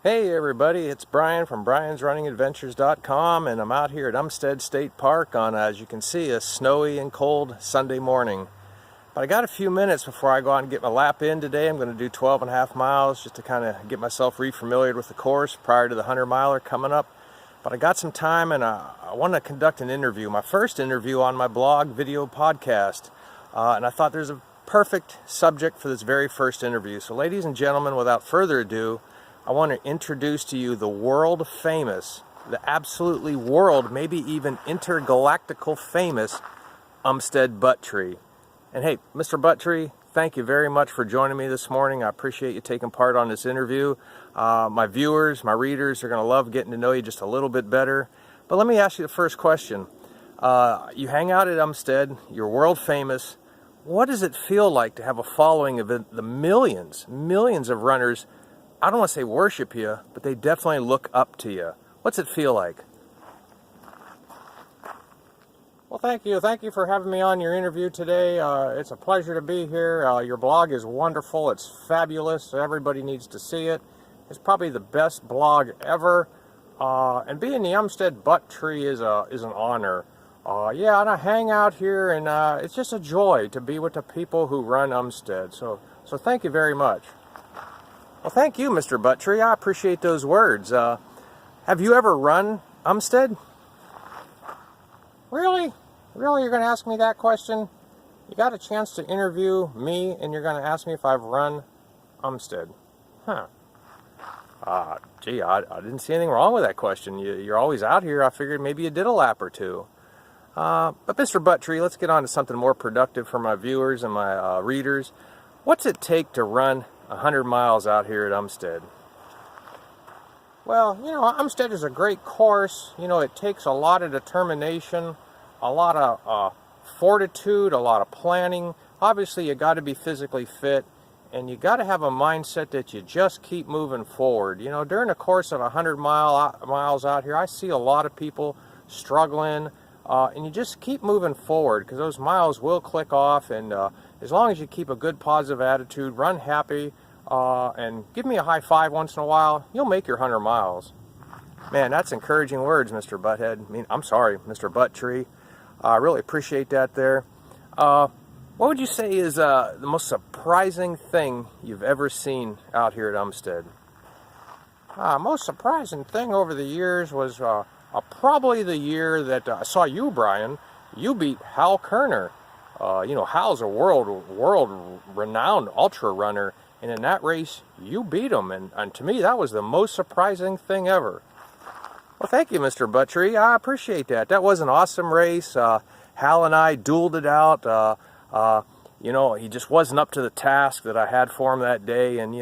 Hey everybody, it's Brian from briansrunningadventures.com, and I'm out here at Umstead State Park on, as you can see, a snowy and cold Sunday morning. But I got a few minutes before I go out and get my lap in today. I'm going to do 12.5 miles just to kind of get myself re-familiar with the course prior to the 100-miler coming up. But I got some time, and I want to conduct an interview, my first interview on my blog video podcast. And I thought there's a perfect subject for this very first interview. So ladies and gentlemen, without further ado, I want to introduce to you the world famous, the absolutely world, maybe even intergalactical famous Umstead butt tree. And hey, Mr. Butt-Tree, thank you very much for joining me this morning. I appreciate you taking part on this interview. My viewers, my readers are going to love getting to know you just a little bit better. But let me ask you the first question. You hang out at Umstead, you're world famous. What does it feel like to have a following of the millions of runners? I don't want to say worship you, but they definitely look up to you. What's it feel like? Well, thank you. Thank you for having me on your interview today. It's a pleasure to be here. Your blog is wonderful. It's fabulous. Everybody needs to see it. It's probably the best blog ever. And being the Umstead butt tree is an honor. Yeah, and I hang out here, and it's just a joy to be with the people who run Umstead. So thank you very much. Well, thank you, Mr. Butt-Tree. I appreciate those words. Have you ever run Umstead? Really? Really, you're going to ask me that question? You got a chance to interview me, and you're going to ask me if I've run Umstead. Huh. Gee, I didn't see anything wrong with that question. You're always out here. I figured maybe you did a lap or two. But Mr. Butt-Tree, let's get on to something more productive for my viewers and my readers. What's it take to run 100 miles out here at Umstead? Well, Umstead is a great course. It takes a lot of determination, a lot of fortitude, a lot of planning. Obviously, you got to be physically fit, and you got to have a mindset that you just keep moving forward. During the course of 100 miles out here, I see a lot of people struggling, and you just keep moving forward because those miles will click off, and as long as you keep a good positive attitude, run happy, and give me a high five once in a while, you'll make your 100 miles. Man, that's encouraging words, Mr. Butthead. I'm sorry, Mr. Butt-Tree. I really appreciate that there. What would you say is the most surprising thing you've ever seen out here at Umstead? Most surprising thing over the years was probably the year that I saw you, Brian. You beat Hal Kerner. Hal's a world-renowned ultra runner, and in that race, you beat him, and to me, that was the most surprising thing ever. Well, thank you, Mr. Butt-Tree. I appreciate that. That was an awesome race. Hal and I dueled it out. He just wasn't up to the task that I had for him that day, and,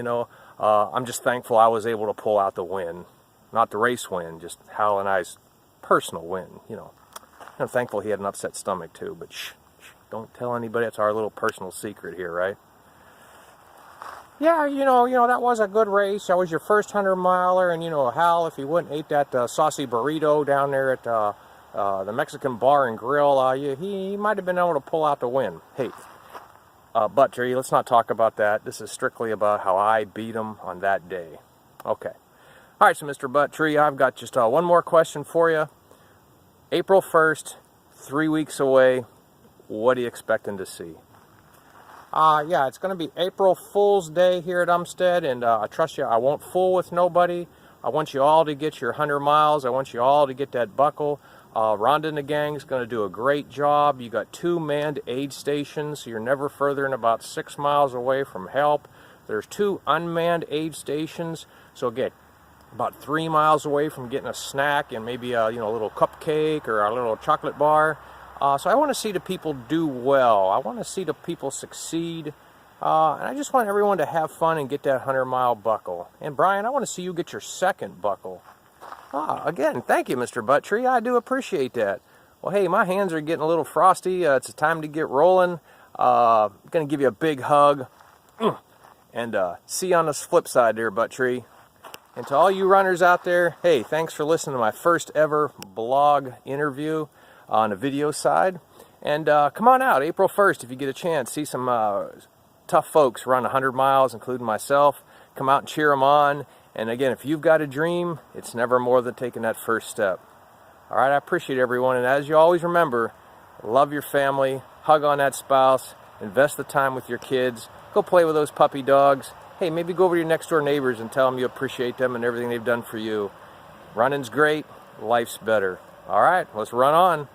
I'm just thankful I was able to pull out the win. Not the race win, just Hal and I's personal win, I'm thankful he had an upset stomach, too, but shh, don't tell anybody. It's our little personal secret here, right? Yeah, that was a good race. That was your first 100-miler, and, Hal, if he wouldn't ate that saucy burrito down there at the Mexican Bar and Grill, he might have been able to pull out the win. Hey, Butt-Tree, let's not talk about that. This is strictly about how I beat him on that day. Okay. All right, so Mr. Butt-Tree, I've got just one more question for you. April 1st, 3 weeks away, what are you expecting to see? Yeah, it's going to be April Fool's Day here at Umstead, and I trust you, I won't fool with nobody. I want you all to get your 100 miles. I want you all to get that buckle. Rhonda and the gang is going to do a great job. You got 2 manned aid stations, so you're never further than about 6 miles away from help. There's 2 unmanned aid stations, so get about 3 miles away from getting a snack and maybe a little cupcake or a little chocolate bar. So I want to see the people do well. I want to see the people succeed. And I just want everyone to have fun and get that 100-mile buckle. And Brian, I want to see you get your second buckle. Again, thank you, Mr. Butt-Tree. I do appreciate that. Well, hey, my hands are getting a little frosty. It's time to get rolling. I'm going to give you a big hug. And see you on the flip side there, Butt-Tree. And to all you runners out there, hey, thanks for listening to my first ever blog interview on the video side. And come on out April 1st if you get a chance. See some tough folks run 100 miles, including myself. Come out and cheer them on. And again, if you've got a dream, it's never more than taking that first step. All right, I appreciate everyone. And as you always remember, love your family, hug on that spouse, invest the time with your kids, go play with those puppy dogs. Hey, maybe go over to your next door neighbors and tell them you appreciate them and everything they've done for you. Running's great, life's better. All right, let's run on.